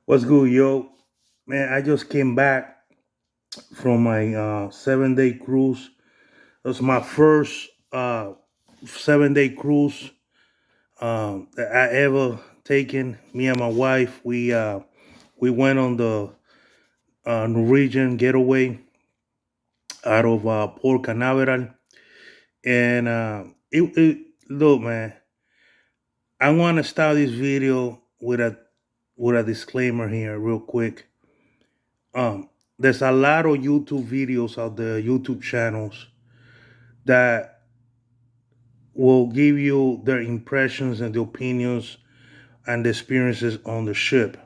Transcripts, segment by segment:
What's good, yo? Man, I just came back from my 7 day cruise. It was my first 7 day cruise that I ever taken. Me and my wife, we went on the Norwegian Getaway out of Port Canaveral, and look, man, I want to start this video with a disclaimer here, real quick. There's a lot of YouTube videos out there, YouTube channels that will give you their impressions and the opinions and the experiences on the ship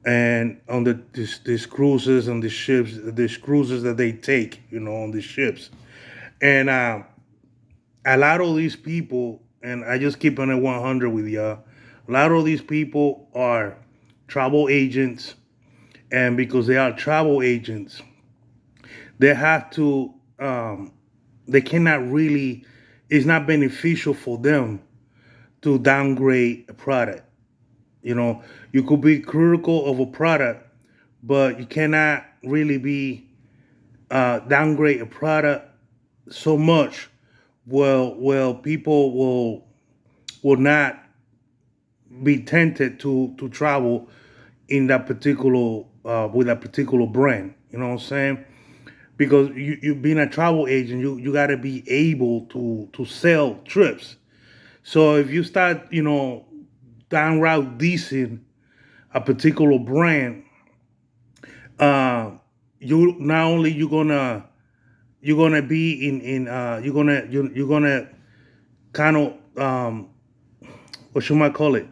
and on these cruises and the ships, these cruises that they take, on the ships. And a lot of these people, and I just keep on at 100 with y'all, a lot of these people are travel agents, and because they are travel agents, they have to they cannot really, it's not beneficial for them to downgrade a product. You could be critical of a product, but you cannot really be downgrade a product so much. Well, people will not be tempted to travel in that particular with that particular brand. You know what I'm saying? Because you being a travel agent, you got to be able to sell trips. So if you start, downright dissing a particular brand, uh, you not only you're gonna be you're gonna kind of what you might call it,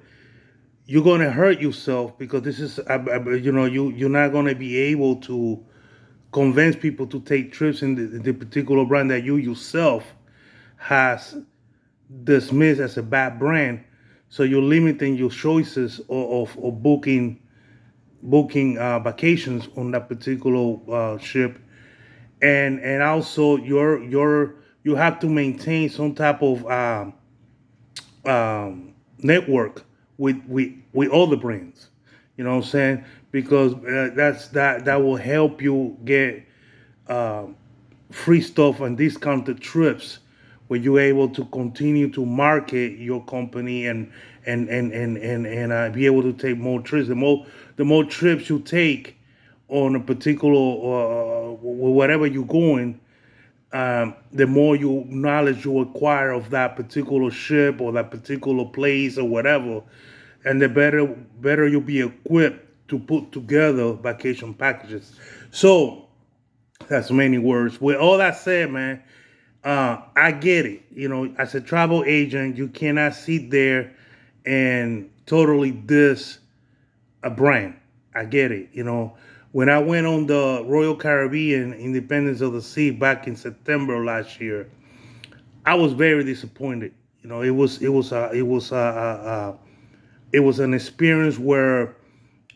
you're gonna hurt yourself because this is you're not gonna be able to convince people to take trips in the particular brand that you yourself has dismissed as a bad brand. So you're limiting your choices of booking vacations on that particular ship, and also you have to maintain some type of network with all the brands. You know what I'm saying? Because that will help you get uh, free stuff and discounted trips where you're able to continue to market your company and be able to take more trips. The more trips you take on a particular whatever you're going, the more you knowledge you acquire of that particular ship or that particular place or whatever, and the better you'll be equipped to put together vacation packages. So that's many words. With all that said, man, I get it. As a travel agent, you cannot sit there and totally diss a brand. I get it. When I went on the Royal Caribbean Independence of the Sea back in September of last year, I was very disappointed. It was an experience where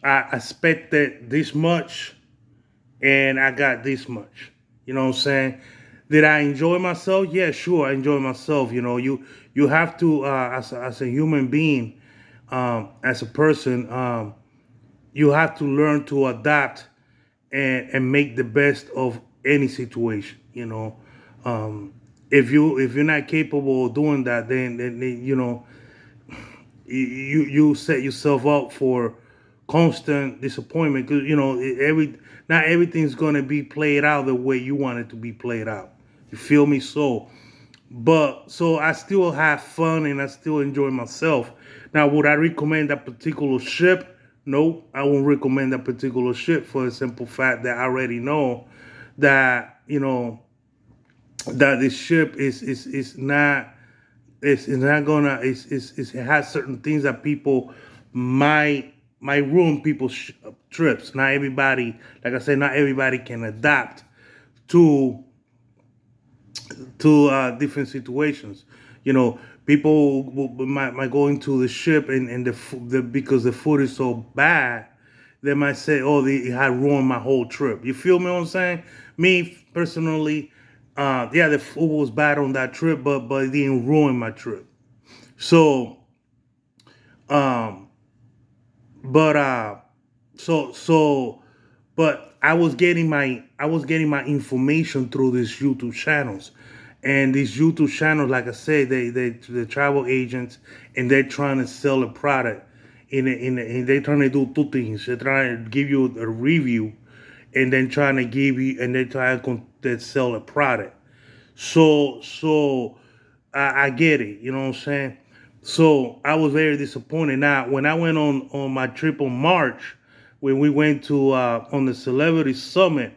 I expected this much and I got this much. You know what I'm saying? Did I enjoy myself? Yeah, sure, I enjoy myself. You have to as a human being, as a person, you have to learn to adapt and make the best of any situation. If you're not capable of doing that, then you set yourself up for constant disappointment because every not everything's gonna be played out the way you want it to be played out. You feel me? So I still have fun and I still enjoy myself. Now, would I recommend that particular ship? No, I won't recommend that particular ship for the simple fact that I already know that that this ship is not it's not gonna it has certain things that people might ruin people's trips. Not everybody, like I said, not everybody can adapt to different situations. People might go into the ship and the because the food is so bad, they might say, "Oh, it had ruined my whole trip." You feel me? What I'm saying? Me personally, yeah, the food was bad on that trip, but it didn't ruin my trip. So, um, but So but I was getting my information through these YouTube channels, and these YouTube channels, like I said, the travel agents, and they're trying to sell a product. And they're trying to do two things. They're trying to give you a review, and then trying to give you, and they're trying to sell a product. So I get it. You know what I'm saying? So I was very disappointed. Now, when I went on my trip on March, when we went to on the Celebrity Summit,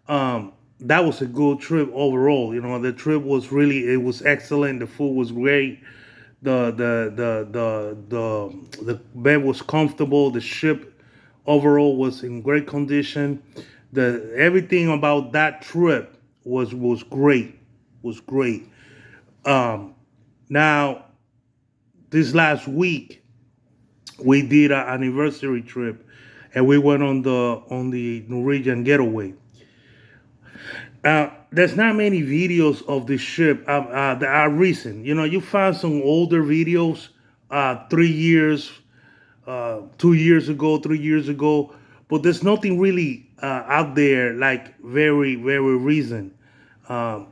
that was a good trip overall. You know, the trip was really, it was excellent. The food was great. The bed was comfortable. The ship overall was in great condition. The everything about that trip was great. Was great. Um, Now, this last week we did an anniversary trip, and we went on the Norwegian Getaway. There's not many videos of this ship that are recent. You know, you find some older videos, 3 years, 2 years ago, 3 years ago, but there's nothing really out there like very, very recent. The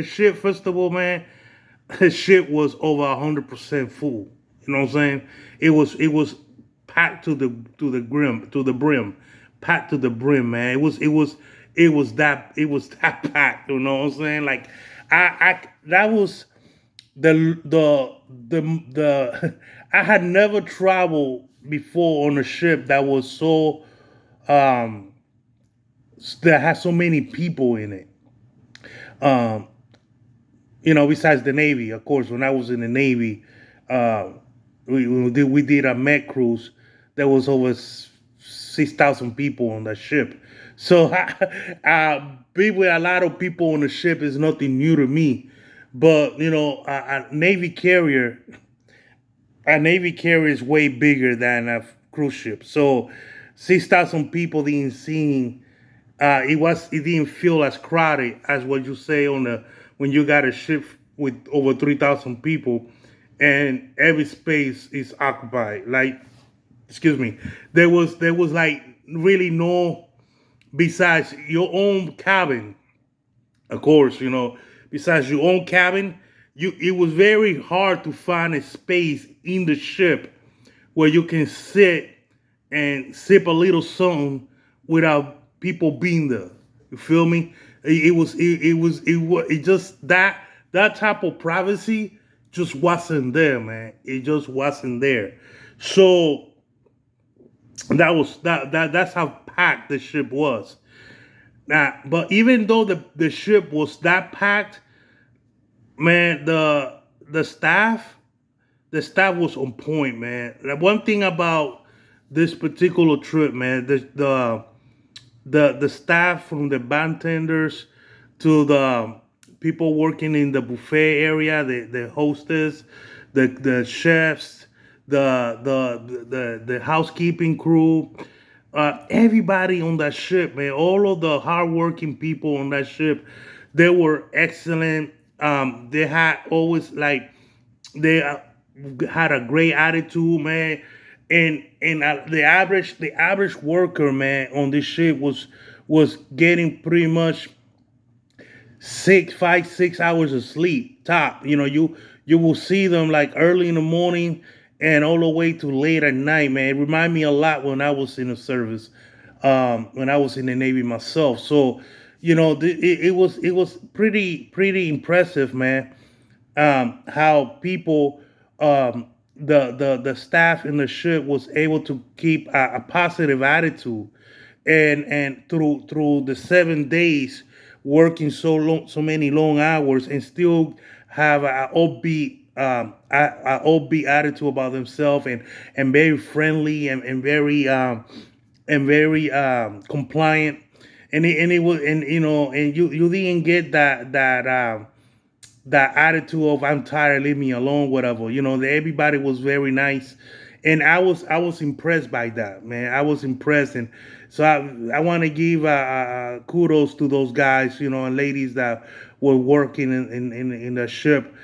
ship, first of all, man, the ship was over 100% full. You know what I'm saying? It was packed to the brim, packed to the brim, man. It was that packed. You know what I'm saying? Like, I that was the I had never traveled before on a ship that was so um that had so many people in it. Um, besides the Navy, of course. When I was in the Navy, uh, we did a Met cruise. There was over 6,000 people on that ship. So being with a lot of people on the ship is nothing new to me. But a Navy carrier is way bigger than a cruise ship. So 6,000 people didn't seem it didn't feel as crowded as what you say on the when you got a ship with over 3,000 people, and every space is occupied. Like, excuse me, there was like really no, besides your own cabin, of course. Besides your own cabin, it was very hard to find a space in the ship where you can sit and sip a little something without people being there. You feel me? It just that type of privacy just wasn't there, man. It just wasn't there. So that's how packed the ship was. Now, but even though the ship was that packed, man, the staff the staff was on point, man. The one thing about this particular trip, man, the staff, from the bartenders to the people working in the buffet area, the hostess, the chefs, the housekeeping crew, everybody on that ship, man, all of the hardworking people on that ship, they were excellent. They had always, like, they had a great attitude, man. And the average worker, man, on this ship was getting pretty much 6 hours of sleep top. You will see them like early in the morning and all the way to late at night, man. It reminded me a lot when I was in the service, when I was in the Navy myself. So, it was pretty impressive, man. How people, the staff in the ship was able to keep a positive attitude, and through the 7 days working so many long hours, and still have a upbeat attitude about themselves, and very friendly, and very compliant. And it was, and you didn't get that attitude of "I'm tired, leave me alone," whatever. Everybody was very nice, and I was impressed by that, man. I was impressed, and so I want to give kudos to those guys, and ladies that were working in the ship.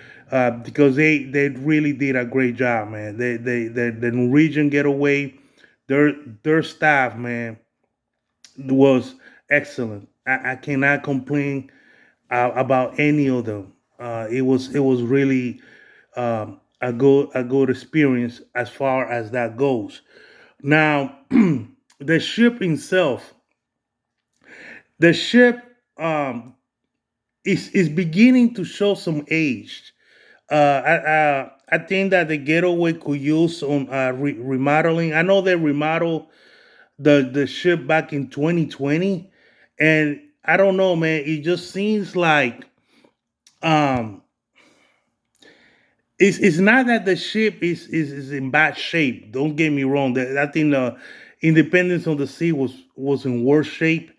because they really did a great job, man. The Norwegian Getaway, their their staff, man, was excellent. I cannot complain about any of them. It was really a good experience as far as that goes. Now, the ship itself, the ship is beginning to show some age. I think that the Getaway could use some remodeling. I know they remodeled the ship back in 2020, and I don't know, man. It just seems like um, it's not that the ship is in bad shape. Don't get me wrong. I think the Independence of the Sea was in worse shape,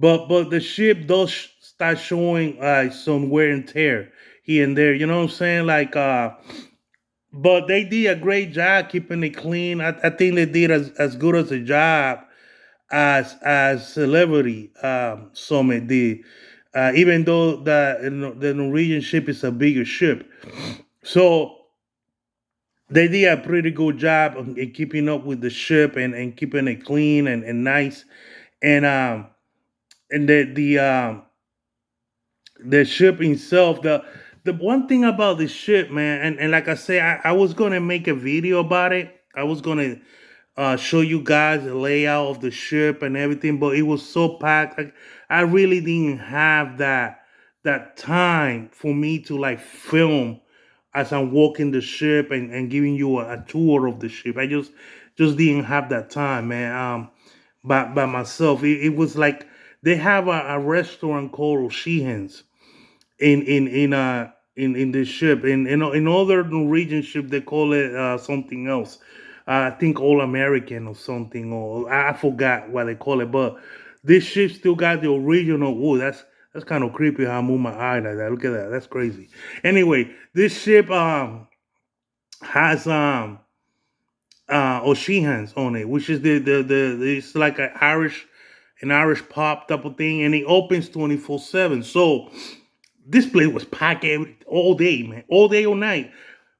but the ship does start showing some wear and tear here and there. You know what I'm saying? But they did a great job keeping it clean. I think they did as good as a job as Celebrity Summit did. Even though the Norwegian ship is a bigger ship, so they did a pretty good job in keeping up with the ship and keeping it clean and nice. And the ship itself, the one thing about the ship, man, and like I say, I was gonna make a video about it. I was gonna show you guys the layout of the ship and everything, but it was so packed. Like, I really didn't have that time for me to like film as I'm walking the ship and giving you a tour of the ship. I just didn't have that time, man. By myself, it was like they have a restaurant called Sheehan's in this ship. In other Norwegian ship they call it something else. I think All American or something, or I forgot what they call it. But this ship still got the original wood. That's kind of creepy how I move my eye like that. Look at that. That's crazy. Anyway, this ship has O'Sheehan's on it, which is the it's like an Irish pop type of thing, and it opens 24/7. So this place was packed all day, man. All day, all night.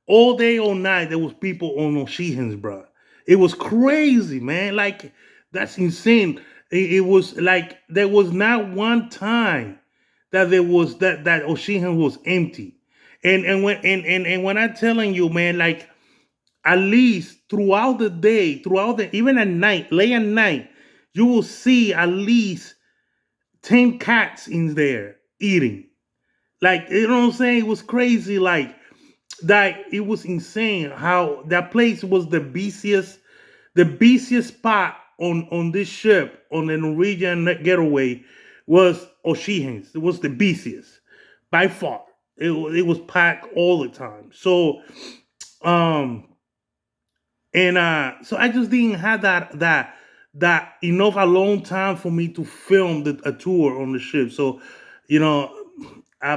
All day, all night, there was people on O'Sheehan's, bro. It was crazy, man. Like, that's insane. It was like there was not one time that there was that O'Sheehan was empty. And when I'm telling you, man, like at least throughout the day, throughout the even at night, late at night, you will see at least 10 cats in there eating. Like, you know what I'm saying? It was crazy. Like, that it was insane how that place was the busiest spot on this ship on the Norwegian Getaway was O'Sheehan's. It was the busiest by far. It was packed all the time. So um so I just didn't have that enough alone time for me to film a tour on the ship. So, you know,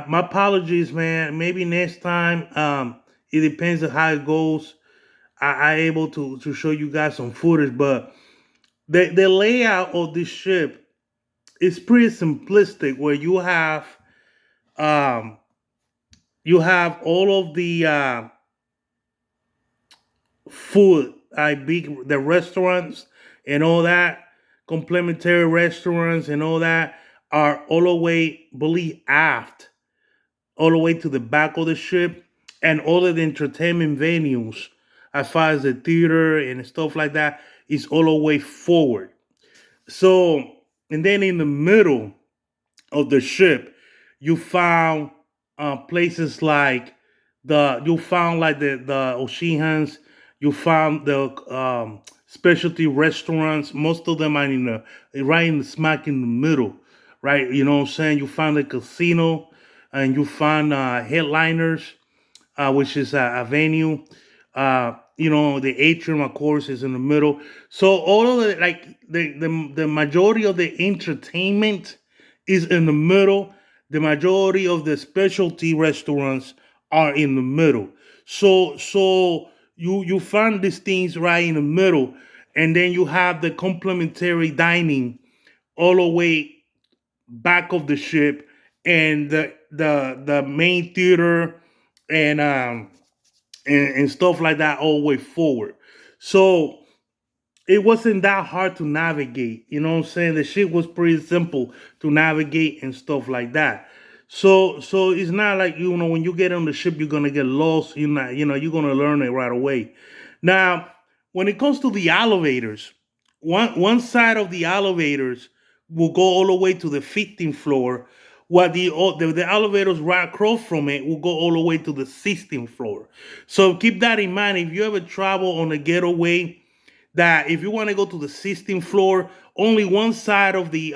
my apologies, man. Maybe next time. It depends on how it goes. I able to show you guys some footage, but the layout of this ship is pretty simplistic. Where um you have all of the food, I big the restaurants and all that, complimentary restaurants and all that are all the way, believe, aft, all the way to the back of the ship, and all of the entertainment venues, as far as the theater and stuff like that, is all the way forward. So, and then in the middle of the ship, you found places like you found like the O'Sheehan's, you found the specialty restaurants. Most of them are in the right in the smack in the middle, right? You know what I'm saying? You found the casino, and you found headliners, which is a venue. You know, the atrium, of course, is in the middle. So all of the like the majority of the entertainment is in the middle. The majority of the specialty restaurants are in the middle. So you find these things right in the middle, and then you have the complimentary dining all the way back of the ship, and the main theater and and stuff like that all the way forward. So it wasn't that hard to navigate. You know what I'm saying? The shit was pretty simple to navigate and stuff like that. So it's not like, when you get on the ship you're gonna get lost. You're not, you're gonna learn it right away. Now, when it comes to the elevators, one side of the elevators will go all the way to the 15th floor, while the elevators right across from it will go all the way to the 16th floor. So keep that in mind if you ever travel on a getaway, that if you want to go to the 16th floor, only one side of the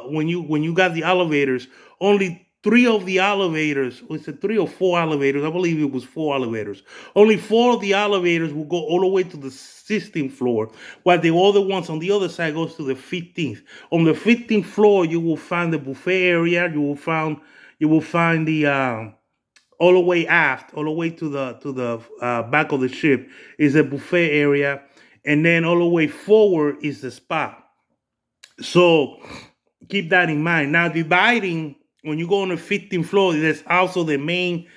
when you got the elevators, only three of the elevators, was it three or four elevators? I believe it was four elevators. Only four of the elevators will go all the way to the 16th floor, while the other ones on the other side goes to the 15th. On the 15th floor, you will find the buffet area. You will find the all the way aft, all the way to the back of the ship is a buffet area, and then all the way forward is the spa. So keep that in mind. Now, dividing, when you go on the 15th floor, there's also the main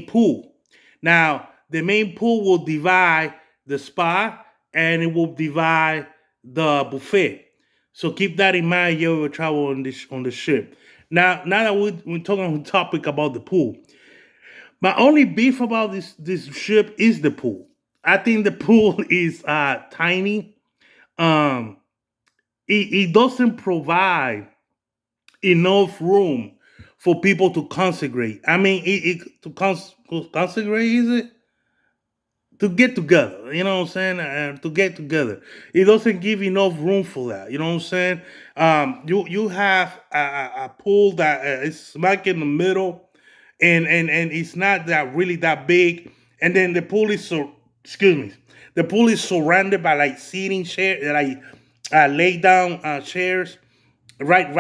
pool. Now, the main pool will divide the spa, and it will divide the buffet. So keep that in mind. You ever travel on the ship. Now that we're talking on the topic about the pool, my only beef about this ship is the pool. I think the pool is tiny. Um, it doesn't provide enough room for people to consecrate. I mean, to consecrate, is it? To get together. You know what I'm saying? To get together. It doesn't give enough room for that. You know what I'm saying? You have a pool that is smack in the middle, and it's not that really that big. And then the pool is excuse me. The pool is surrounded by like seating chairs, like lay down chairs, right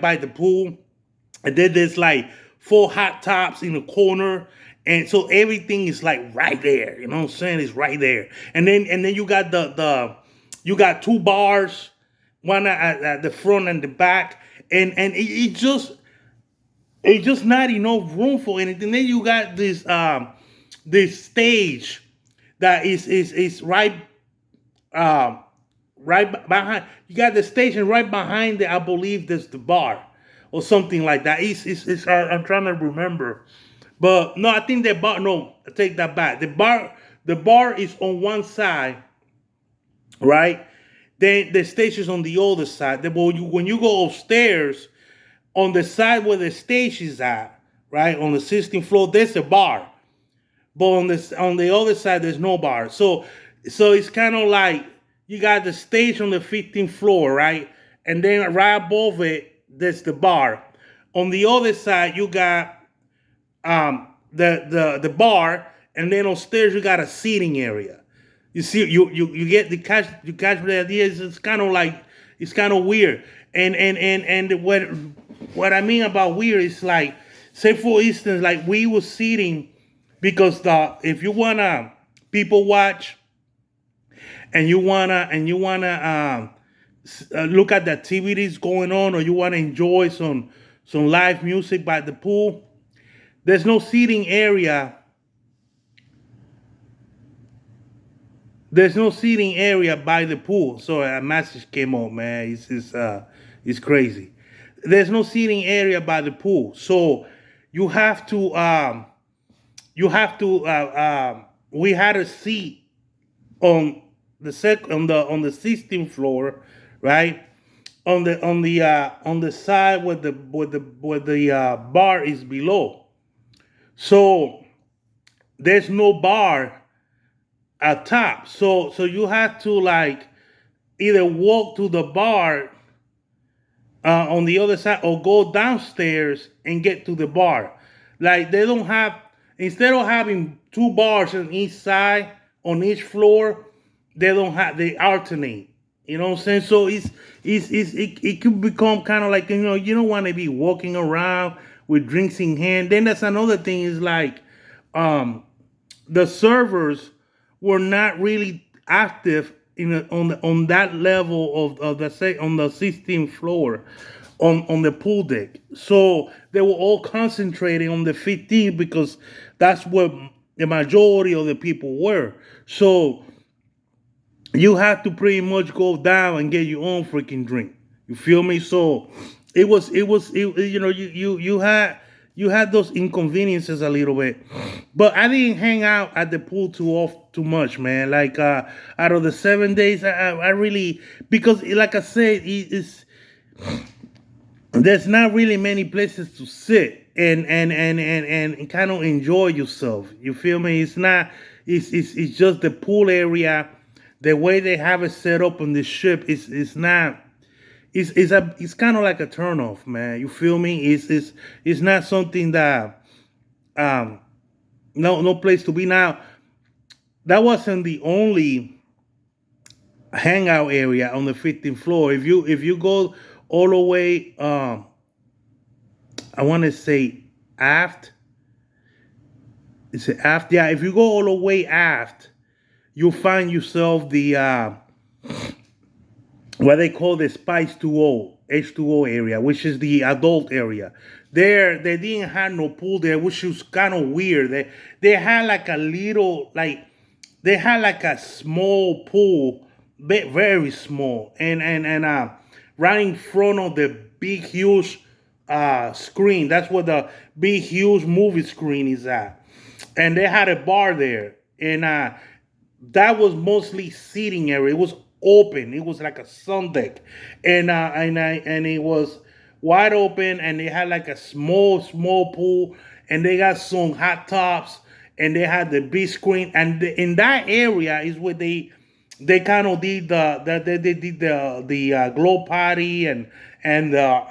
by the pool. And then there's like four hot tops in the corner. And so everything is like right there. You know what I'm saying? It's right there. And then you got you got two bars, one at the front and the back. And it's just not enough room for anything. Then you got this stage that is um right behind. You got the station right behind it. I believe there's the bar or something like that. I'm trying to remember, but no, I think the bar. No, I take that back. The bar is on one side, right? Then the station's on the other side. When you go upstairs, on the side where the stage is at, right on the 16th floor, there's a bar. But on the other side, there's no bar. So it's kind of like you got the stage on the 15th floor, right? And then right above it, there's the bar. On the other side, you got the bar, and then upstairs you got a seating area. You see, you get the catch the idea. It's kind of like, it's kind of weird. And what I mean about weird is like, say for instance, like we were sitting, because if you wanna people watch, and you wanna look at the activities going on, or you wanna enjoy some live music by the pool, there's no seating area. There's no seating area by the pool. So a message came up, man. It's crazy. There's no seating area by the pool, so you have to we had a seat on the 16th floor, right? On the side where the bar is below. So there's no bar at top. So you have to like either walk to the bar on the other side, or go downstairs and get to the bar. Like they don't have, instead of having two bars on each side on each floor, they alternate. You know what I'm saying? So it could become kind of like, you don't want to be walking around with drinks in hand. Then that's another thing, is like the servers were not really active on that level of the say on the 16th floor on the pool deck. So they were all concentrating on the 15th, because That's what the majority of the people were. So you have to pretty much go down and get your own freaking drink. You feel me? So you know, you had those inconveniences a little bit, but I didn't hang out at the pool too much, man. Like out of the 7 days, I really, because like I said, there's not really many places to sit and kind of enjoy yourself. You feel me? It's not. It's just the pool area. The way they have it set up on the ship is not. It's kind of like a turnoff, man. You feel me? It's not something that um no place to be. Now that wasn't the only hangout area on the 15th floor. If you go all the way, I want to say aft. Is it aft? Yeah. If you go all the way aft, you'll find yourself the what they call the Spice 2O H2O area, which is the adult area. There, they didn't have no pool there, which was kind of weird. They had like a little they had like a small pool, very small, and right in front of the big huge screen. That's where the big huge movie screen is at, and they had a bar there, and that was mostly seating area. It was open. It was like a sun deck, and it was wide open, and they had like a small pool, and they got some hot tops, and they had the big screen, and in that area is where they kind of did they did the glow party and the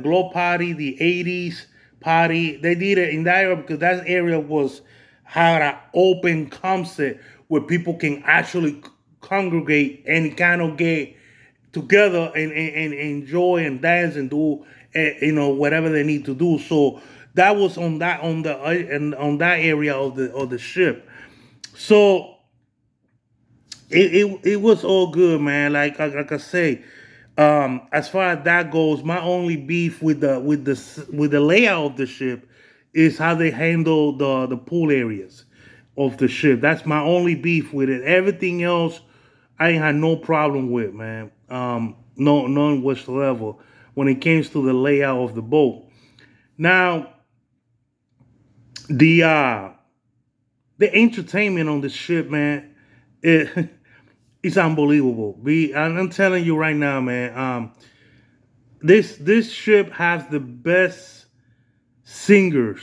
glow party, the 80s party. They did it in that area because that area was had an open concept where people can actually congregate and kind of get together and enjoy and dance and do whatever they need to do. So that was on that area of the ship. So it was all good, man. Like I say, as far as that goes, my only beef with the layout of the ship is how they handle the pool areas of the ship. That's my only beef with it. Everything else, I ain't had no problem with, man. No, none whatsoever when it comes to the layout of the boat. Now, the entertainment on the ship, man, it's unbelievable. I'm telling you right now, man. This ship has the best singers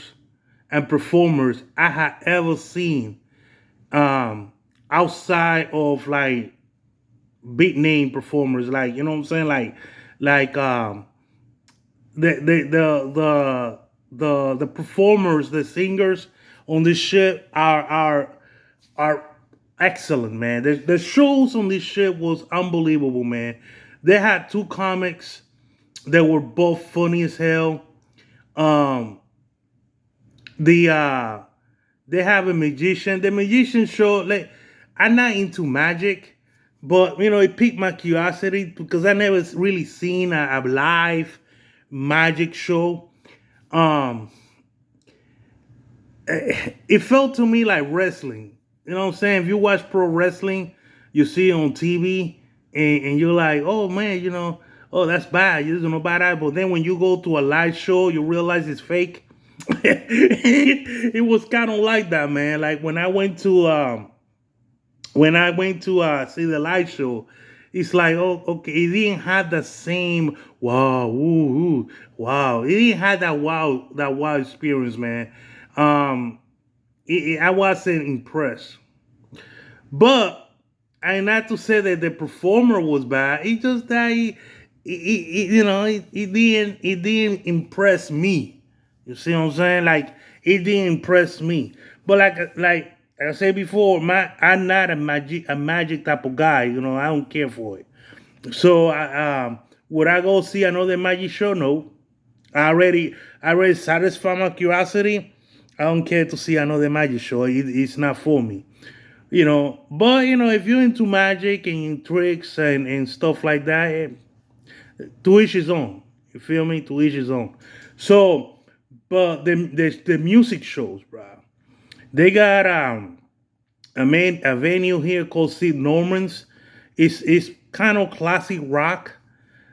and performers I have ever seen. Outside of like big name performers, like you know what I'm saying, like the performers, the singers on this ship are excellent, man. The shows on this ship was unbelievable, man. They had two comics that were both funny as hell. Um, the they have a magician. The magician show, like, I'm not into magic, but it piqued my curiosity because I never really seen a live magic show. Um, it felt to me like wrestling. You know what I'm saying? If you watch pro wrestling, you see it on TV, and you're like, oh man, oh that's bad. You don't know about that. But then when you go to a live show, you realize it's fake. It was kind of like that, man. Like when I went to see the live show, it's like, oh, okay, it didn't have the same wow, ooh, ooh, wow. It didn't have that wow experience, man. I wasn't impressed. But I not to say that the performer was bad. It's just that it didn't impress me. You see what I'm saying? Like it didn't impress me. But like I said before, I'm not a magic type of guy. I don't care for it. So would I go see another magic show? No. I already satisfied my curiosity. I don't care to see another magic show. It's not for me. But if you're into magic and tricks and stuff like that, to each his own. You feel me? To each his own. So But the music shows, bro. They got a venue here called Sid Norman's. It's kind of classic rock.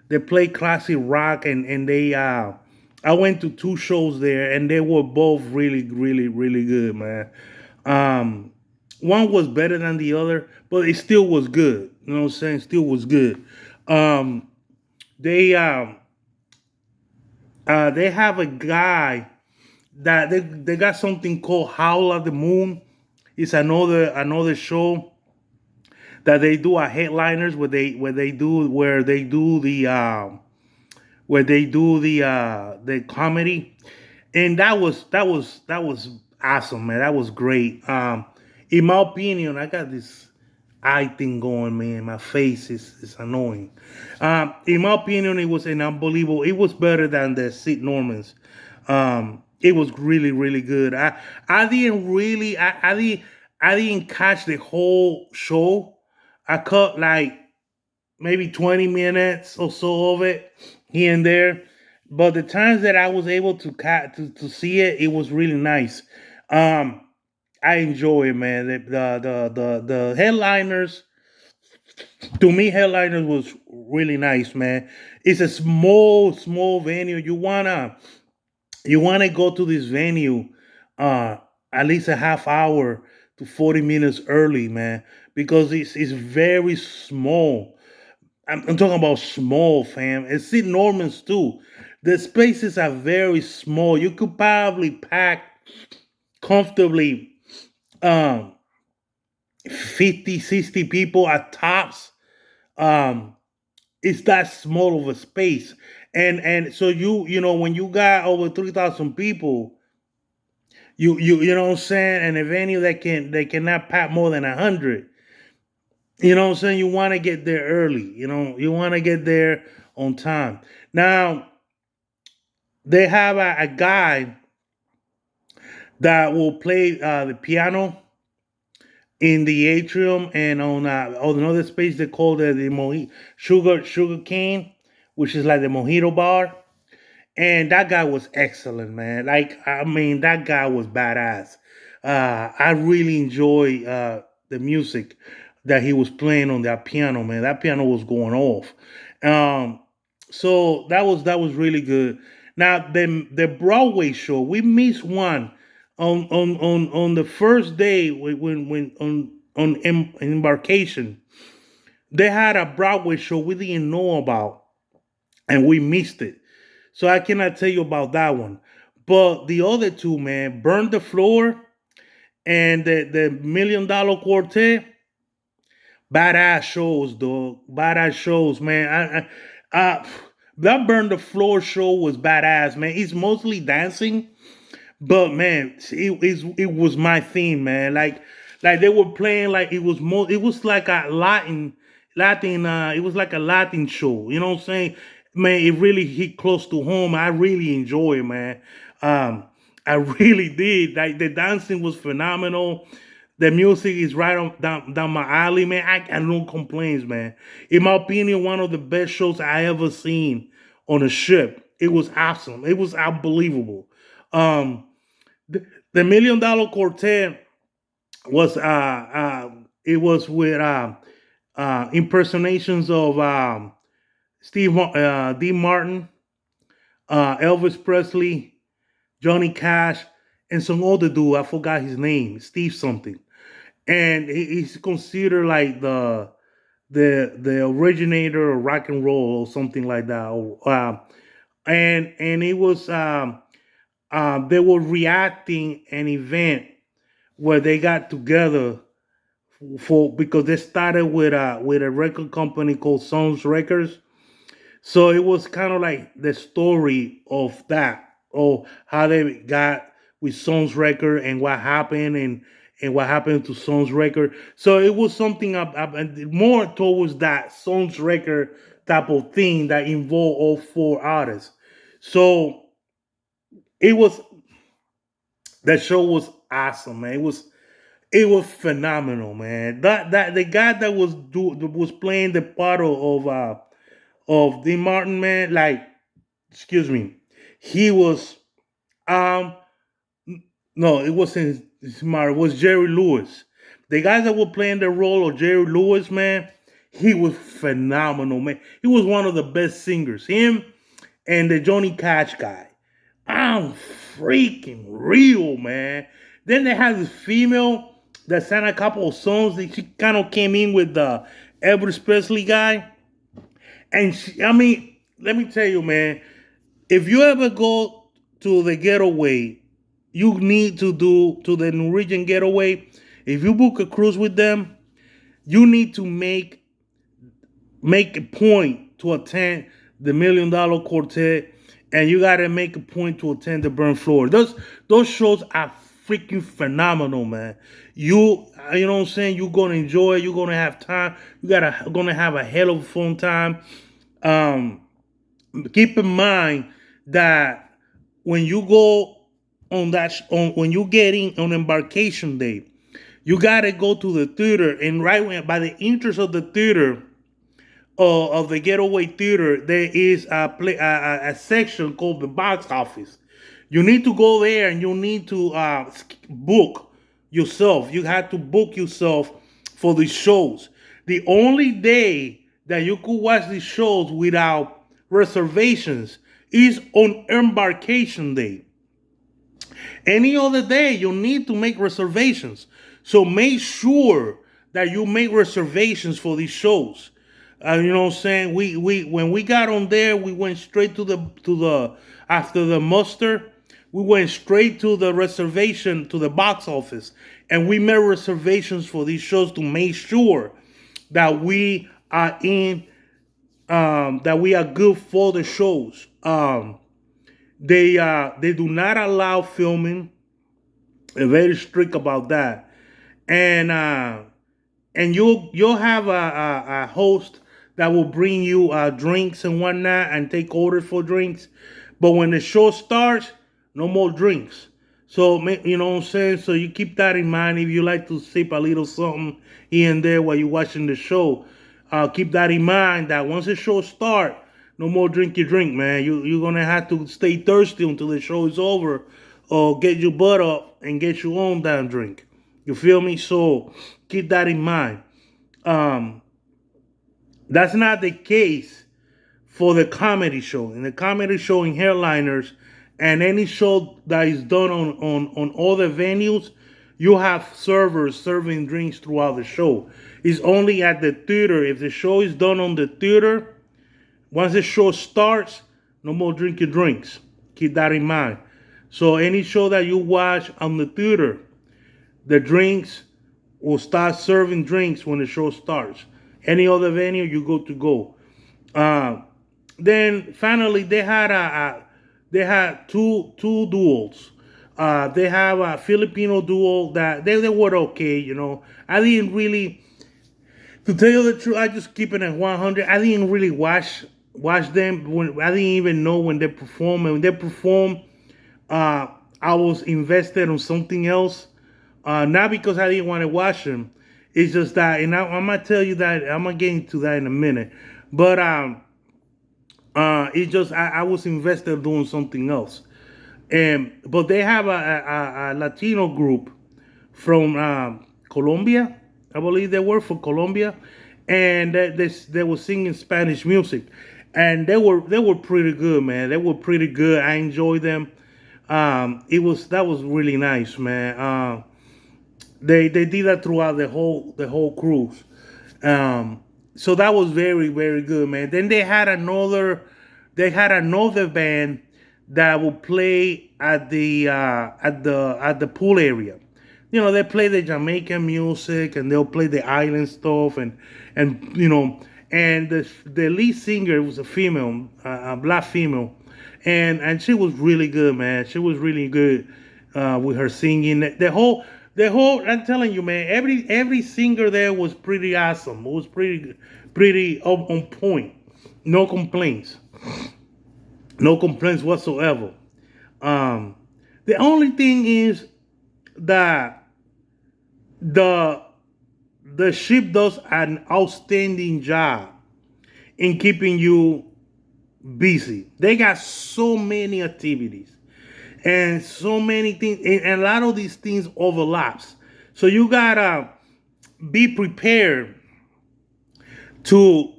They play classic rock, and they I went to two shows there, and they were both really good, man. Um, one was better than the other, but it still was good. You know what I'm saying? Still was good. Um, they they have a guy that they got something called Howl at the Moon. It's another show that they do at headliners where they do the comedy, and that was awesome, man. That was great. In my opinion, I got this eye thing going, man. My face is annoying. In my opinion, it was an unbelievable. It was better than the Sid Normans. It was really good. I didn't catch the whole show. I caught like maybe 20 minutes or so of it here and there. But the times that I was able to see it, it was really nice. Um, I enjoy it, man. The headliners, to me, headliners was really nice, man. It's a small venue. You wanna go to this venue, uh, at least a half hour to 40 minutes early, man, because it's very small. I'm talking about small, fam. It's St. Norman's too. The spaces are very small. You could probably pack comfortably um 50, 60 people at tops. Um it's that small of a space. And so you know when you got over 3,000 people, you know what I'm saying, and a venue that cannot pack more than 100. You know what I'm saying? You want to get there early. You want to get there on time. Now, they have a guy that will play the piano in the atrium and on another space they call the sugar cane, which is like the mojito bar. And that guy was excellent, man. Like, I mean, that guy was badass. I really enjoy the music that he was playing on that piano, man. That piano was going off. Um, so that was really good. Now the Broadway show, we missed one on the first day when on embarkation. They had a Broadway show we didn't know about, and we missed it. So I cannot tell you about that one. But the other two, man, Burn the Floor and the $1 Million Quartet, badass shows, dog. Badass shows, man. That Burn the Floor show was badass, man. It's mostly dancing, but man, it was my theme, man. Like they were playing like it was like a Latin it was like a Latin show. You know what I'm saying? Man, it really hit close to home. I really enjoy it, man. Um, I really did. Like the dancing was phenomenal. The music is right down my alley, man. I got no complaints, man. In my opinion, one of the best shows I ever seen on a ship. It was awesome. It was unbelievable. Um, the $1 Million Quartet was it was with impersonations of D. Martin, Elvis Presley, Johnny Cash, and some other dude. I forgot his name, Steve something. And he's considered like the originator of rock and roll or something like that. And it was they were reacting an event where they got together for because they started with a record company called Sons Records. So it was kind of like the story of that, or how they got with Sons Record and what happened and what happened to Sons Record. So it was something more towards that Sons Record type of thing that involved all four artists. So it was that show was awesome, man. It was phenomenal, man. That the guy that was playing the part of Dean Martin, man, like excuse me, he was Um, no, it wasn't Smart. It was Jerry Lewis. The guys that were playing the role of Jerry Lewis, man, he was phenomenal, man. He was one of the best singers. Him and the Johnny Cash guy. I'm freaking real, man. Then they had this female that sang a couple of songs. She kind of came in with the Elvis Presley guy. And I mean, let me tell you, man, if you ever go to the Getaway, you need to do to the Norwegian Getaway. If you book a cruise with them, you need to make a point to attend the $1 Million Quartet, and you gotta make a point to attend the Burn Floor. Those shows are freaking phenomenal, man. You know what I'm saying? You're gonna enjoy it. You're gonna have time. Gonna have a hell of a fun time. Um, Keep in mind that when you go on when you getting on embarkation day, you gotta go to the theater, and right when by the entrance of the theater of the Getaway Theater, there is a section called the box office. You need to go there and you need to book yourself. You have to book yourself for the shows. The only day that you could watch these shows without reservations is on embarkation day. Any other day, you need to make reservations. So make sure that you make reservations for these shows. You know what I'm saying? We when we got on there, we went straight to the after the muster, we went straight to the reservation to the box office, and we made reservations for these shows to make sure that we are in that we are good for the shows. They do not allow filming. They're very strict about that, and you'll have a host that will bring you drinks and whatnot and take orders for drinks. But when the show starts, no more drinks. So you know what I'm saying. So you keep that in mind. If you like to sip a little something here and there while you're watching the show, keep that in mind. That once the show starts, no more drink your drink, man. You're gonna have to stay thirsty until the show is over, or get your butt up and get your own damn drink. You feel me? So keep that in mind. That's not the case for the comedy show. In the comedy show in Headliners and any show that is done on other venues, you have servers serving drinks throughout the show. It's only at the theater. If the show is done on the theater, once the show starts, no more drinking drinks. Keep that in mind. So any show that you watch on the theater, the drinks will start serving drinks when the show starts. Any other venue, you go to go. Then finally, they had two duels. They have a Filipino duel that they were okay. You know, I didn't really, to tell you the truth, I just keep it at 100. I didn't really watch them. I didn't even know when they perform. And when they perform, I was invested on something else. Not because I didn't want to watch them. It's just that, and I'm gonna tell you that I'm gonna get into that in a minute. But it's just I was invested doing something else. But they have a Latino group from Colombia, I believe they were from Colombia, and they were singing Spanish music, and they were pretty good, man. They were pretty good. I enjoyed them. That was really nice, man. They did that throughout the whole cruise. So that was very, very good, man. Then they had another band that will play at the pool area. You know, they play the Jamaican music and they'll play the island stuff and you know, and the lead singer was a female, a black female, and she was really good, man. She was really good with her singing. The whole I'm telling you, man, every singer there was pretty awesome. It was pretty on point. No complaints. No complaints whatsoever. The only thing is that the ship does an outstanding job in keeping you busy. They got so many activities. and so many things, and a lot of these things overlaps. So you gotta be prepared to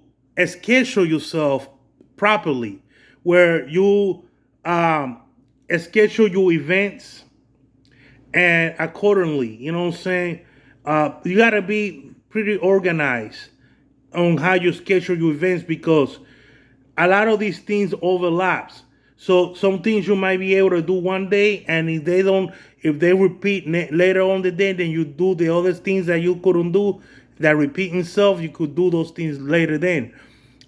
schedule yourself properly, where you um, schedule your events and accordingly. You know what I'm saying? You gotta be pretty organized on how you schedule your events because a lot of these things overlaps. So some things you might be able to do one day, and if they repeat later on the day, then you do the other things that you couldn't do that repeat itself. You could do those things later then.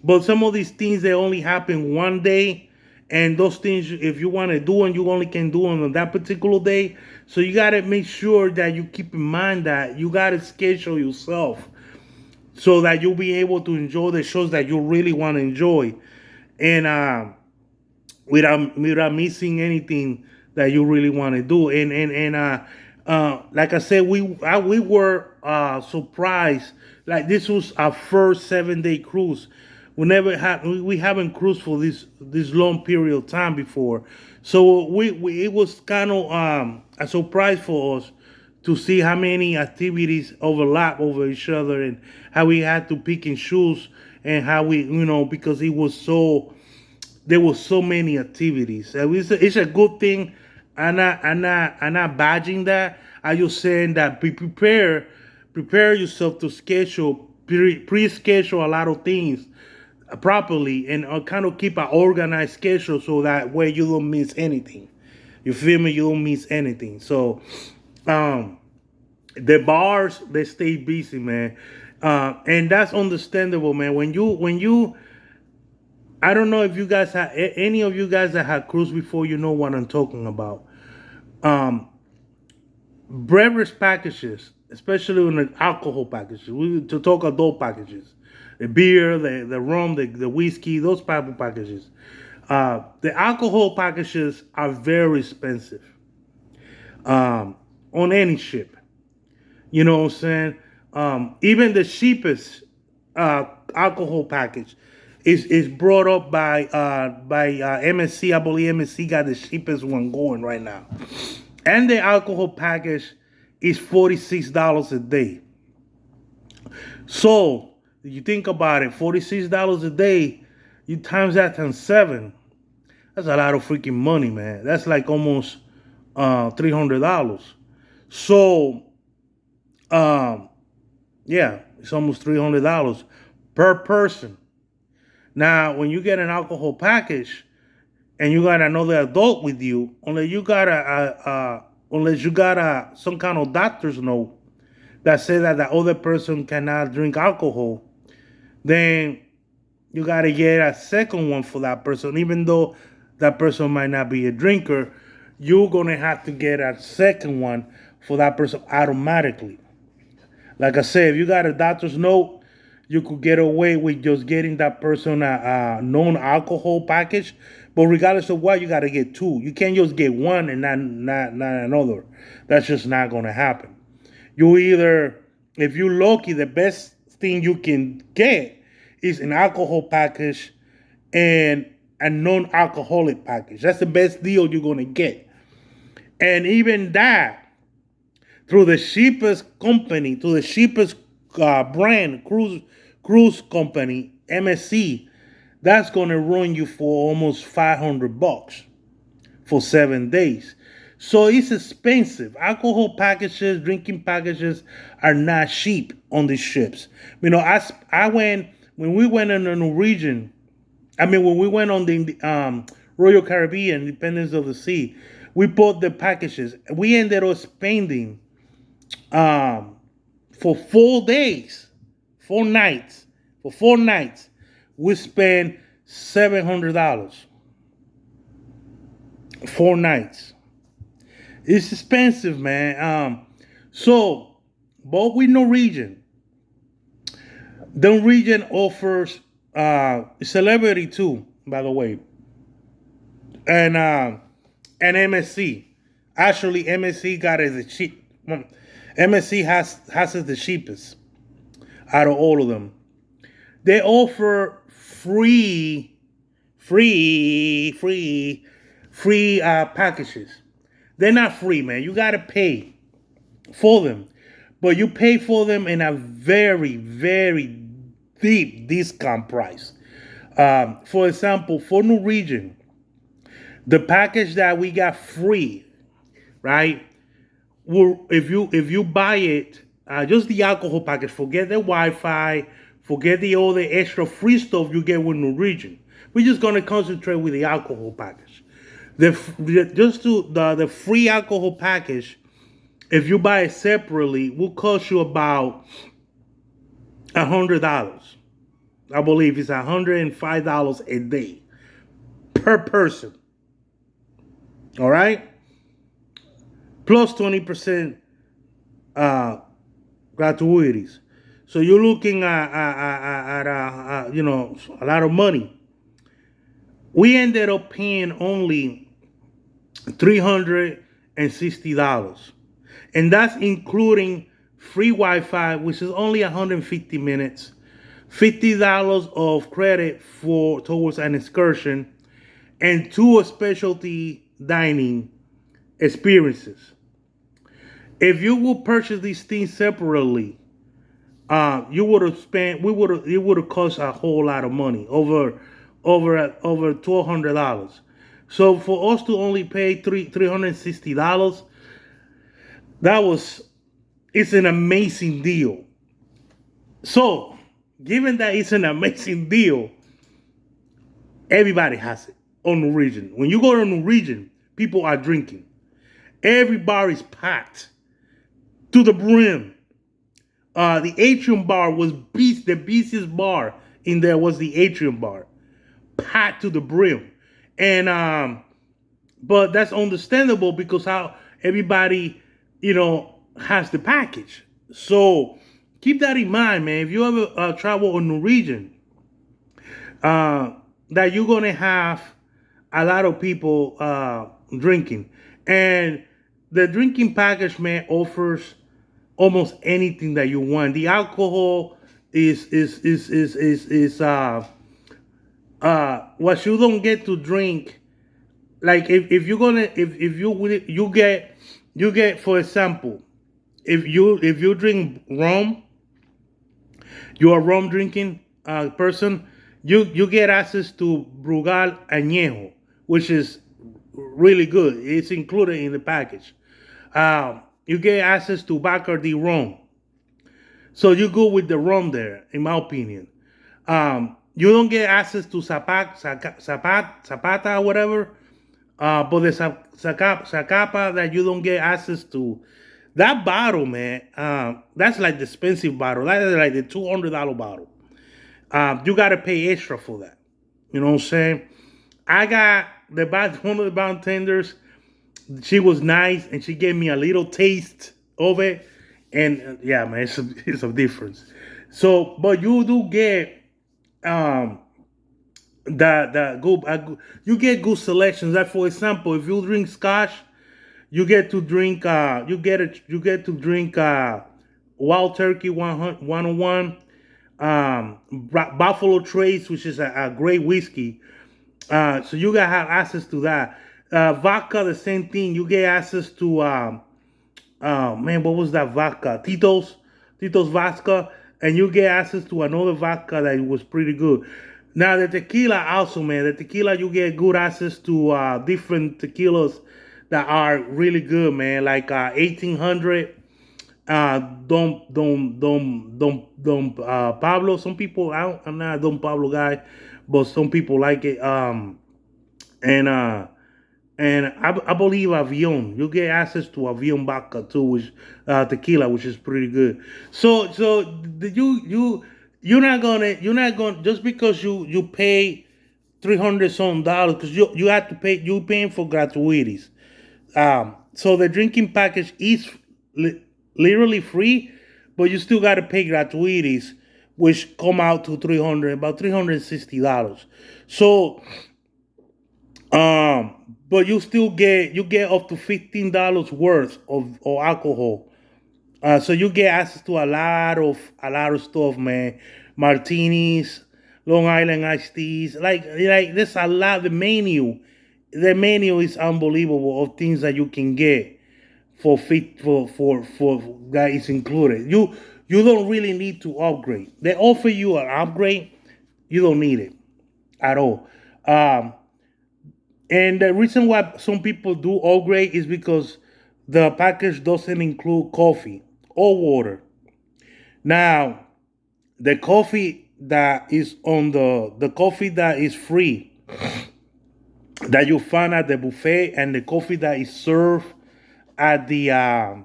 But some of these things they only happen one day, and those things if you want to do them, you only can do them on that particular day. So you got to make sure that you keep in mind that you got to schedule yourself so that you'll be able to enjoy the shows that you really want to enjoy, and without missing anything that you really want to do. And like I said, we were surprised. Like this was our first 7 day cruise. We haven't cruised for this long period of time before, so we it was kind of a surprise for us to see how many activities overlap over each other, and how we had to pick and choose, and how we, because it was so there were so many activities. It's a good thing. I'm not badging that. I'm just saying that prepare yourself to pre-schedule a lot of things properly, and kind of keep an organized schedule so that way you don't miss anything. You feel me? You don't miss anything. So, um, the bars they stay busy, man, and that's understandable, man. When you I don't know if you guys have any of you guys that had cruised before, you know what I'm talking about. Um, Beverage packages, especially in the alcohol packages, to talk adult packages, the beer, the rum, the whiskey, those type of packages. The alcohol packages are very expensive on any ship. You know what I'm saying? Even the cheapest alcohol package is brought up by MSC. I believe MSC got the cheapest one going right now, and the alcohol package is $46 a day. So you think about it, $46 a day, you times that times seven. That's a lot of freaking money, man. That's like almost $300. So um, yeah, it's almost $300 per person. Now, when you get an alcohol package and you got another adult with you, unless you got some kind of doctor's note that says that the other person cannot drink alcohol, then you got to get a second one for that person. Even though that person might not be a drinker, you're gonna have to get a second one for that person automatically. Like I said, if you got a doctor's note, you could get away with just getting that person a non-alcohol package. But regardless of what, you got to get two. You can't just get one and not another. That's just not going to happen. You either, if you're lucky, the best thing you can get is an alcohol package and a non-alcoholic package. That's the best deal you're going to get. And even that, through the cheapest company, to the cheapest brand, cruise company, MSC, that's gonna run you for almost $500 for 7 days. So it's expensive. Alcohol packages, drinking packages are not cheap on these ships. I went when we went on the Norwegian. When we went on the Royal Caribbean, Independence of the Sea, we bought the packages. We ended up spending for 4 days, 4 nights. For 4 nights, we spent $700. 4 nights. It's expensive, man. So, but with Norwegian, the Norwegian offers celebrity too, by the way, and MSC. Actually, MSC got it the cheap. MSC has it the cheapest out of all of them. They offer free free packages. They're not free, man. You gotta pay for them, but you pay for them in a very, very deep discount price. For example, for Norwegian, the package that we got free, right? If you buy it, just the alcohol package, forget the Wi-Fi, forget the all the extra free stuff you get with Norwegian. We're just gonna concentrate with the alcohol package. The free alcohol package, if you buy it separately, will cost you about $100. I believe it's $105 a day per person. All right, plus 20% gratuities. So you're looking at a lot of money. We ended up paying only $360, and that's including free Wi-Fi, which is only 150 minutes, $50 of credit towards an excursion, and 2 specialty dining experiences. If you will purchase these things separately, you would have spent it would have cost a whole lot of money, over $1,200. So for us to only pay $360, it's an amazing deal. So given that it's an amazing deal, everybody has it on Norwegian. When you go to Norwegian, people are drinking. Every bar is packed to the brim. The atrium bar was the busiest bar in there was the atrium bar, packed to the brim. And but that's understandable because how everybody, has the package. So keep that in mind, man. If you ever travel on Norwegian, that you're gonna have a lot of people drinking, and the drinking package, man, offers almost anything that you want. The alcohol is what you don't get to drink. Like if you're gonna if you get, for example, if you drink rum, you're a rum drinking person, you get access to Brugal Añejo, which is really good. It's included in the package. You get access to Bacardi rum. So you go with the rum there, in my opinion. You don't get access to Zapata, whatever. But the Zacapa that you don't get access to, that bottle, man, that's like the expensive bottle. That is like the $200 bottle. You got to pay extra for that. You know what I'm saying? I got one of the bartenders. She was nice, and she gave me a little taste of it. And yeah, man, it's a difference. So, but you do get you get good selections. Like for example, if you drink Scotch, you get to drink Wild Turkey 101, Buffalo Trace, which is a great whiskey. So you gotta have access to that. Vodka, the same thing. You get access to man, what was that vodka? Tito's vodka, and you get access to another vodka that was pretty good. Now the tequila also, man, you get good access to different tequilas that are really good, man. Like 1800, Don Pablo. Some people, I'm not a Don Pablo guy, but some people like it. And I believe Avion. You get access to Avion vodka too, which tequila, which is pretty good. So you're not gonna just because you pay $300 some dollars, because you have to pay, you paying for gratuities. So the drinking package is literally free, but you still got to pay gratuities, which come out to about $360. So but you still get up to $15 worth of alcohol. So you get access to a lot of stuff, man. Martinis, Long Island iced teas, like there's a lot. The menu the menu is unbelievable of things that you can get for fit for that is included. You don't really need to upgrade. They offer you an upgrade. You don't need it at all. Um, and the reason why some people do upgrade is because the package doesn't include coffee or water. Now, the coffee that is on the coffee that is free that you find at the buffet and the coffee that is served at the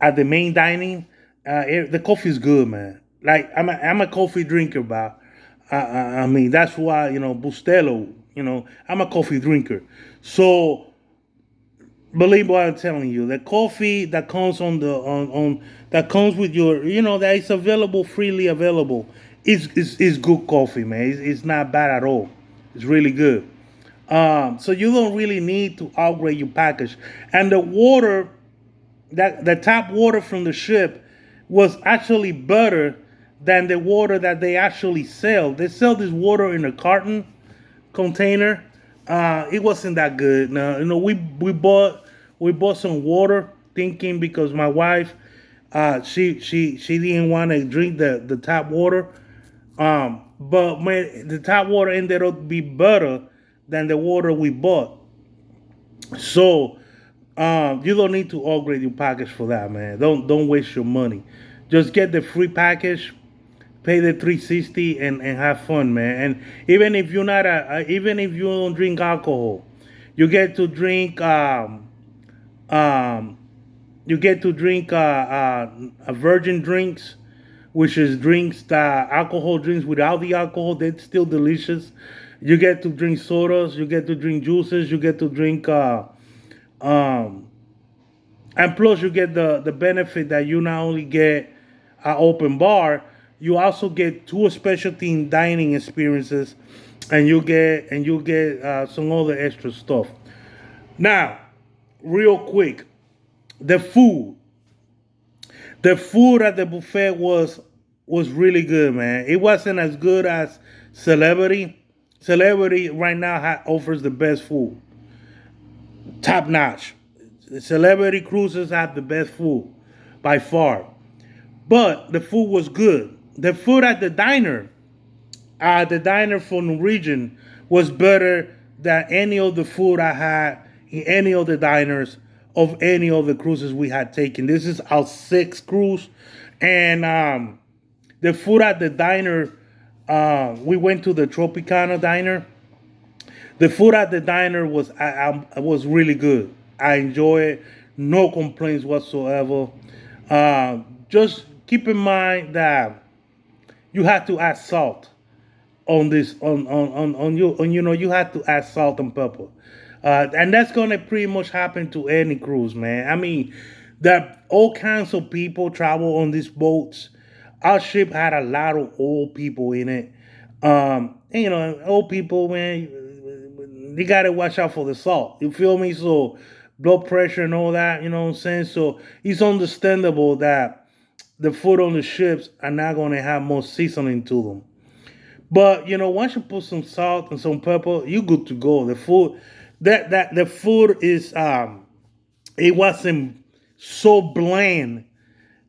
main dining, the coffee is good, man. Like I'm a coffee drinker, but I mean that's why Bustelo. I'm a coffee drinker, so believe what I'm telling you. The coffee that comes on that comes with your that is available freely available is good coffee, man. It's not bad at all. It's really good. So you don't really need to upgrade your package, and the water that the tap water from the ship was actually better than the water that they actually sell. They sell this water in a carton container. It wasn't that good. No, we bought some water thinking because my wife she didn't want to drink the tap water. But man, the tap water ended up be better than the water we bought. So you don't need to upgrade your package for that, man. Don't waste your money. Just get the free package, pay the 360, and have fun, man. And even if you don't drink alcohol, you get to drink um, virgin drinks, which is drinks that alcohol drinks without the alcohol. They're still delicious. You get to drink sodas. You get to drink juices. You get to drink um, and plus you get the benefit that you not only get an open bar, you also get two specialty dining experiences, and you get some other extra stuff. Now, real quick, the food. The food at the buffet was really good, man. It wasn't as good as Celebrity. Celebrity right now offers the best food, top notch. Celebrity cruises have the best food by far, but the food was good. The food at the diner for Norwegian was better than any of the food I had in any of the diners of any of the cruises we had taken. This is our sixth cruise, and the food at the diner. We went to the Tropicana diner. The food at the diner was really good. I enjoy it. No complaints whatsoever. Just keep in mind that you have to add salt on this on you have to add salt and pepper, and that's gonna pretty much happen to any cruise, man. I mean, that all kinds of people travel on these boats. Our ship had a lot of old people in it. And, old people, man, they gotta watch out for the salt. You feel me? So blood pressure and all that, you know what I'm saying? So it's understandable that the food on the ships are not gonna have more seasoning to them. But once you put some salt and some pepper, you good to go. The food that the food is it wasn't so bland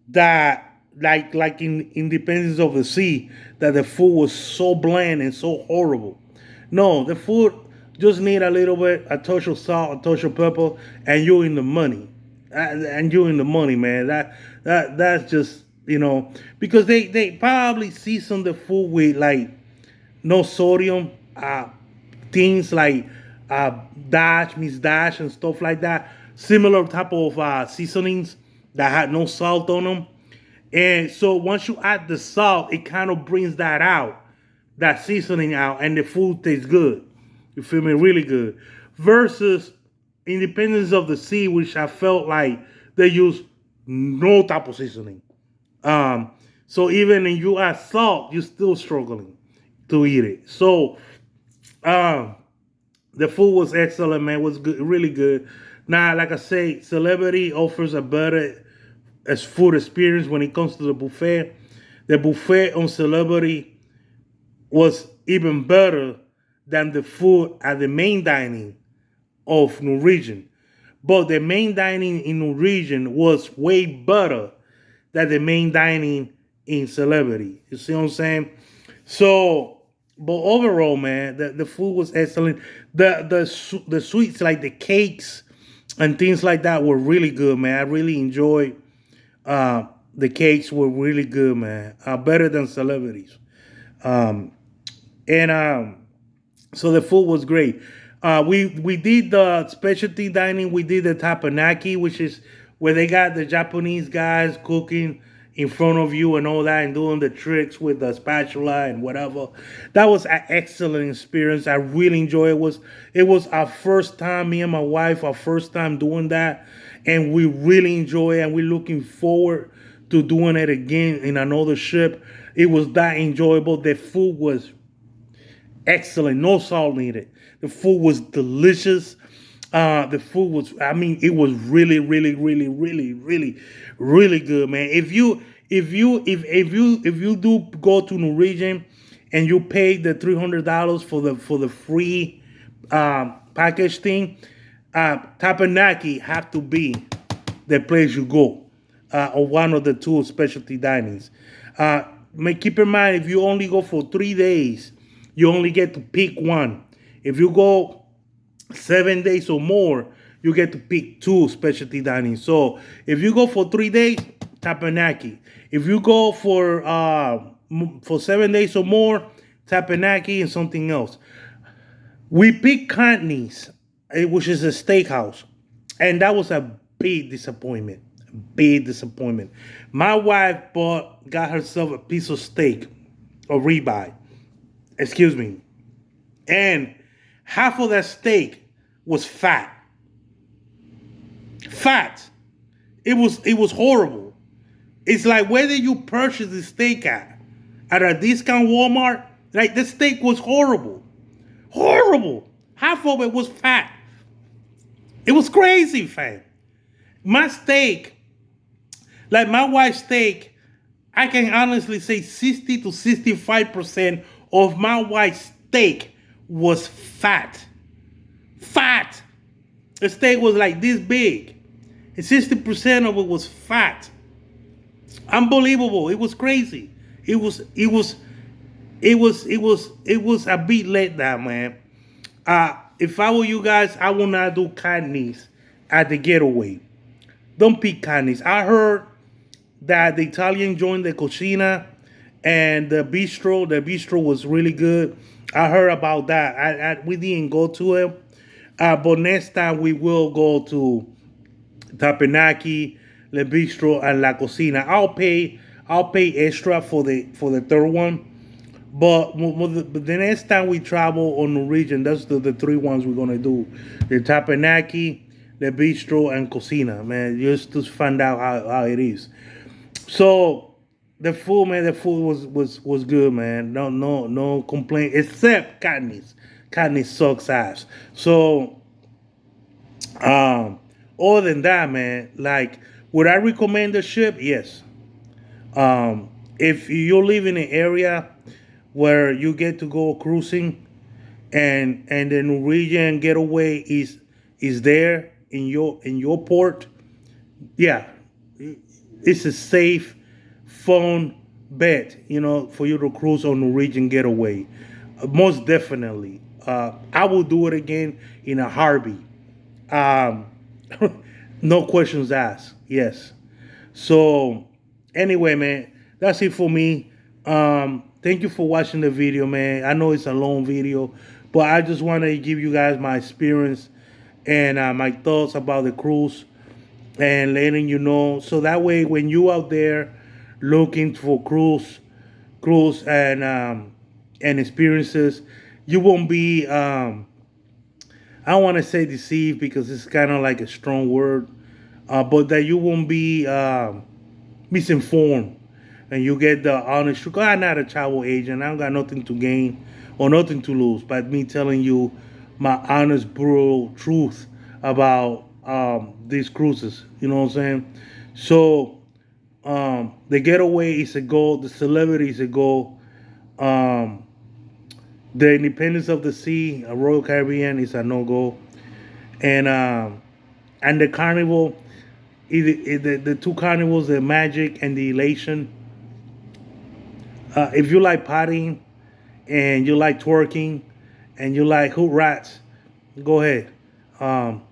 that like in Independence of the Sea, that the food was so bland and so horrible. No, the food just need a little bit, a touch of salt, a touch of pepper, and you're in the money. And you're in the money, man. That's just because they probably season the food with like no sodium, things like dash, Miss Dash, and stuff like that. Similar type of seasonings that had no salt on them. And so once you add the salt, it kind of brings that out, that seasoning out, and the food tastes good. You feel me? Really good. Versus Independence of the Sea, which I felt like they use no type of seasoning. So even if you add salt, you're still struggling to eat it. So the food was excellent, man. It was good, really good. Now, like I say, Celebrity offers a better as food experience when it comes to the buffet. The buffet on Celebrity was even better than the food at the main dining of Norwegian. But the main dining in Norwegian was way better than the main dining in Celebrity. You see what I'm saying? So, but overall, man, the food was excellent. The sweets like the cakes and things like that were really good, man. I really enjoyed. The cakes were really good, man. Better than Celebrities. Um, and So the food was great. We did the specialty dining. We did the tapanaki, which is where they got the Japanese guys cooking in front of you and all that, and doing the tricks with the spatula and whatever. That was an excellent experience. I really enjoyed it. It was our first time, me and my wife, our first time doing that, and we really enjoy it. And we're looking forward to doing it again in another ship. It was that enjoyable. The food was excellent. No salt needed. The food was delicious. The food was, I mean, it was really, really, really, really, really, really good, man. If you do go to Norwegian and you pay the $300 for the free package thing, Tapanaki have to be the place you go, or one of the two specialty dinings. Keep in mind, if you only go for 3 days, you only get to pick one. If you go 7 days or more, you get to pick two specialty dining. So if you go for 3 days, Tapanaki. If you go for 7 days or more, Tapanaki and something else. We picked Contney's, which is a steakhouse, and that was a big disappointment. Big disappointment. My wife got herself a piece of steak, a ribeye. Excuse me. And half of that steak was fat. Fat. It was horrible. It's like, where did you purchase the steak at? At a discount Walmart? Like, the steak was horrible. Horrible. Half of it was fat. It was crazy, fam. My steak, like my wife's steak, I can honestly say 60 to 65% of my wife's steak was fat. Fat. The steak was like this big. And 60% of it was fat. Unbelievable. It was crazy. It was a bit let down, man. If I were you guys, I would not do Chinese at the Getaway. Don't pick Chinese. I heard that the Italian joined the Cucina and the bistro was really good. I heard about that. We didn't go to it, but next time we will go to Tapenaki, Le Bistro, and La Cocina. I'll pay extra for the third one, but the next time we travel on Norwegian, that's the three ones we're gonna do: the Tapenaki, Le Bistro, and Cocina. Man, just to find out how it is. So the food, man, was good, man. No complaint, except Katniss. Katniss sucks ass. So other than that, man, like, would I recommend the ship? Yes. If you live in an area where you get to go cruising and the Norwegian Getaway is there in your port, yeah, it's a safe, fun bet, for you to cruise on Norwegian Getaway. Most definitely. I will do it again in a heartbeat. No questions asked. Yes. So anyway, man, that's it for me. Thank you for watching the video, man. I know it's a long video, but I just want to give you guys my experience and my thoughts about the cruise, and letting you know, so that way when you out there looking for cruise and experiences, you won't be I don't want to say deceived because it's kind of like a strong word, but that you won't be misinformed, and you get the honest truth. I'm not a travel agent. I don't got nothing to gain or nothing to lose by me telling you my honest, brutal truth about these cruises. You know what I'm saying? So the Getaway is a goal. The Celebrity is a goal. The Independence of the Sea, a Royal Caribbean, is a no go, and the Carnival, the two carnivals, the Magic and the Elation. If you like partying and you like twerking and you like hoot rats, go ahead. Um,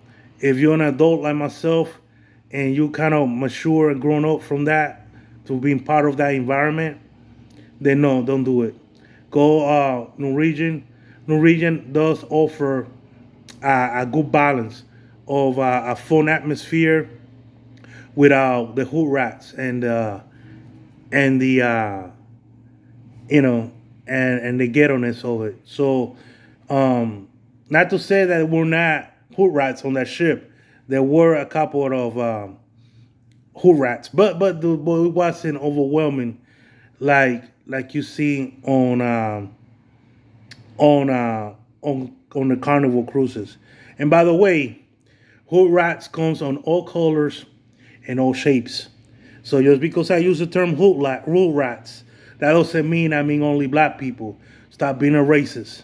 if you're an adult like myself and you kind of mature and grown up from that to being part of that environment, then no, don't do it. Go Norwegian. Norwegian does offer a good balance of a fun atmosphere without the hood rats and the you know and the ghetto-ness of it. So not to say that we're not hood rats on that ship. There were a couple of hood rats, but it wasn't overwhelming like you see on on the Carnival cruises. And by the way, hood rats comes on all colors and all shapes. So just because I use the term hood rats, that doesn't mean I mean only black people. Stop being a racist.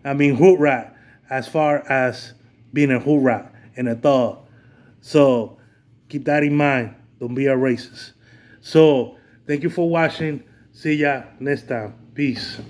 I mean hood rat as far as being a hood rat and a thug. So keep that in mind. Don't be a racist. So thank you for watching. See ya next time. Peace.